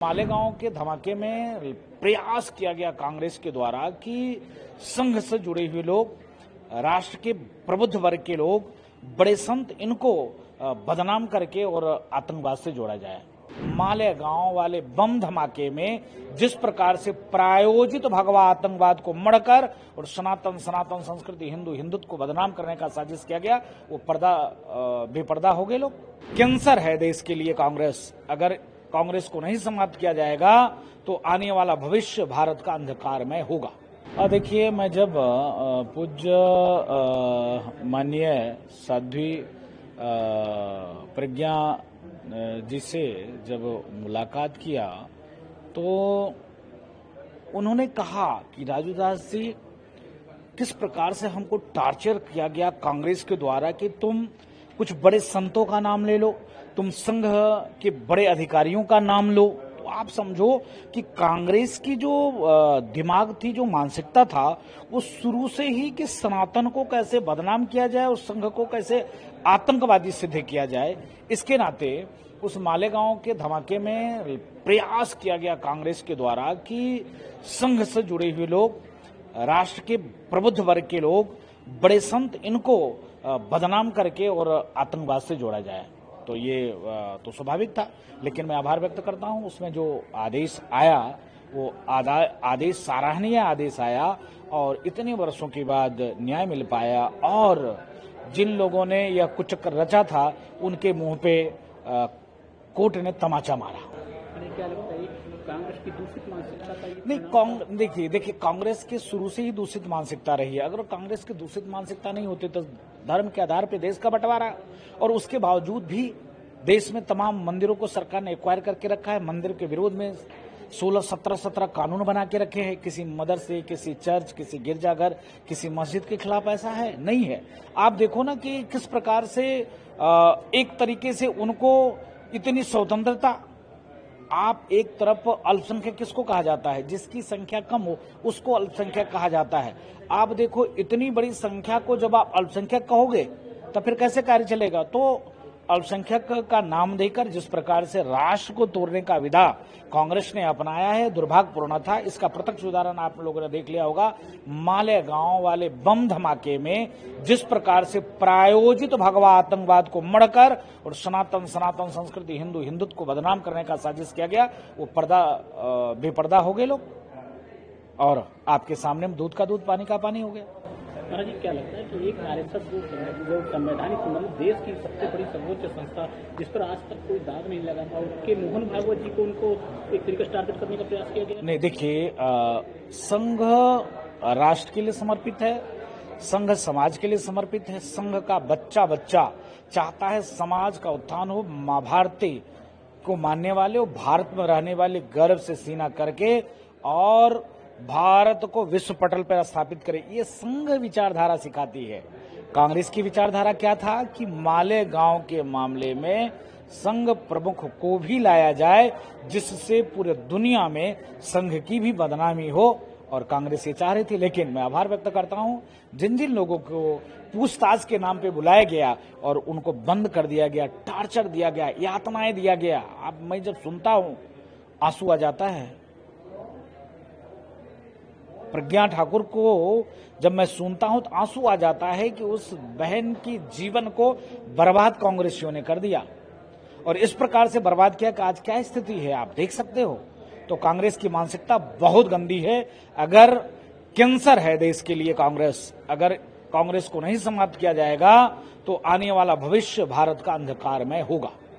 मालेगांव के धमाके में प्रयास किया गया कांग्रेस के द्वारा कि संघ से जुड़े हुए लोग, राष्ट्र के प्रबुद्ध वर्ग के लोग, बड़े संत, इनको बदनाम करके और आतंकवाद से जोड़ा जाए। मालेगांव वाले बम धमाके में जिस प्रकार से प्रायोजित भगवा आतंकवाद को मढ़कर और सनातन संस्कृति, हिंदुत्व को बदनाम करने का साजिश किया गया, वो बेपर्दा हो गए लोग। कैंसर है देश के लिए कांग्रेस। अगर कांग्रेस को नहीं समाप्त किया जाएगा तो आने वाला भविष्य भारत का अंधकारमय होगा। देखिए, मैं जब पूज्य माननीय साध्वी प्रज्ञा जी से जब मुलाकात किया तो उन्होंने कहा कि राजू दास जी, किस प्रकार से हमको टॉर्चर किया गया कांग्रेस के द्वारा कि तुम कुछ बड़े संतों का नाम ले लो, तुम संघ के बड़े अधिकारियों का नाम लो। तो आप समझो कि कांग्रेस की जो दिमाग थी, जो मानसिकता था, वो शुरू से ही कि सनातन को कैसे बदनाम किया जाए और संघ को कैसे आतंकवादी सिद्ध किया जाए। इसके नाते उस मालेगांव के धमाके में प्रयास किया गया कांग्रेस के द्वारा कि संघ से जुड़े हुए लोग, राष्ट्र के प्रबुद्ध वर्ग के लोग, बड़े संत, इनको बदनाम करके और आतंकवाद से जोड़ा जाए। तो ये तो स्वाभाविक था, लेकिन मैं आभार व्यक्त करता हूं, उसमें जो आदेश आया वो आदेश सराहनीय आदेश आया और इतने वर्षों के बाद न्याय मिल पाया और जिन लोगों ने यह कुचक्र रचा था उनके मुंह पे कोर्ट ने तमाचा मारा। क्या लगता है कांग्रेस की दूषित मानसिकता का? नहीं, देखिए कांग्रेस की शुरू से ही दूषित मानसिकता रही है। अगर कांग्रेस की दूषित मानसिकता नहीं होती तो धर्म के आधार पर देश का बंटवारा, और उसके बावजूद भी देश में तमाम मंदिरों को सरकार ने एक्वायर करके रखा है। मंदिर के विरोध में 16-17 कानून बना के रखे हैं। किसी मदरसे, किसी चर्च, किसी गिरजाघर, किसी मस्जिद के खिलाफ ऐसा है नहीं है। आप देखो ना कि किस प्रकार से एक तरीके से उनको इतनी स्वतंत्रता। आप एक तरफ अल्पसंख्यक किसको कहा जाता है? जिसकी संख्या कम हो उसको अल्पसंख्यक कहा जाता है। आप देखो, इतनी बड़ी संख्या को जब आप अल्पसंख्यक कहोगे तो फिर कैसे कार्य चलेगा? तो अल्पसंख्यक का नाम देकर जिस प्रकार से राष्ट्र को तोड़ने का विधा कांग्रेस ने अपनाया है, दुर्भाग्यपूर्ण था। इसका प्रत्यक्ष उदाहरण आप लोगों ने देख लिया होगा। मालेगांव वाले बम धमाके में जिस प्रकार से प्रायोजित भगवा आतंकवाद को मढ़कर और सनातन संस्कृति, हिंदुत्व को बदनाम करने का साजिश किया गया, वो बेपर्दा हो गए लोग और आपके सामने दूध का दूध, पानी का पानी हो गया। महाराज जी, क्या लगता है कि एक आरएसएस जो संवैधानिक देश की सबसे बड़ी सर्वोच्च संस्था, जिस पर आज तक कोई दाग नहीं लगा था, उसके मोहन भागवत जी को उनको एक तरीके से टारगेट करने का प्रयास किया गया? नहीं, देखिए, संघ राष्ट्र के लिए समर्पित है, संघ समाज के लिए समर्पित है। संघ का बच्चा चाहता है समाज का उत्थान हो, माँ भारती को मानने वाले और भारत में रहने वाले गर्व से सीना करके और भारत को विश्व पटल पर स्थापित करे। ये संघ विचारधारा सिखाती है। कांग्रेस की विचारधारा क्या था कि मालेगांव के मामले में संघ प्रमुख को भी लाया जाए, जिससे पूरे दुनिया में संघ की भी बदनामी हो, और कांग्रेस ये चाह रही थी। लेकिन मैं आभार व्यक्त करता हूं, जिन लोगों को पूछताछ के नाम पे बुलाया गया और उनको बंद कर दिया गया, टॉर्चर दिया गया, यातनाएं दिया गया। अब मैं जब सुनता हूं आंसू आ जाता है। प्रज्ञा ठाकुर को जब मैं सुनता हूं तो आंसू आ जाता है कि उस बहन की जीवन को बर्बाद कांग्रेसियों ने कर दिया, और इस प्रकार से बर्बाद किया कि आज क्या स्थिति है आप देख सकते हो। तो कांग्रेस की मानसिकता बहुत गंदी है। अगर कैंसर है देश के लिए कांग्रेस, अगर कांग्रेस को नहीं समाप्त किया जाएगा तो आने वाला भविष्य भारत का अंधकारमय होगा।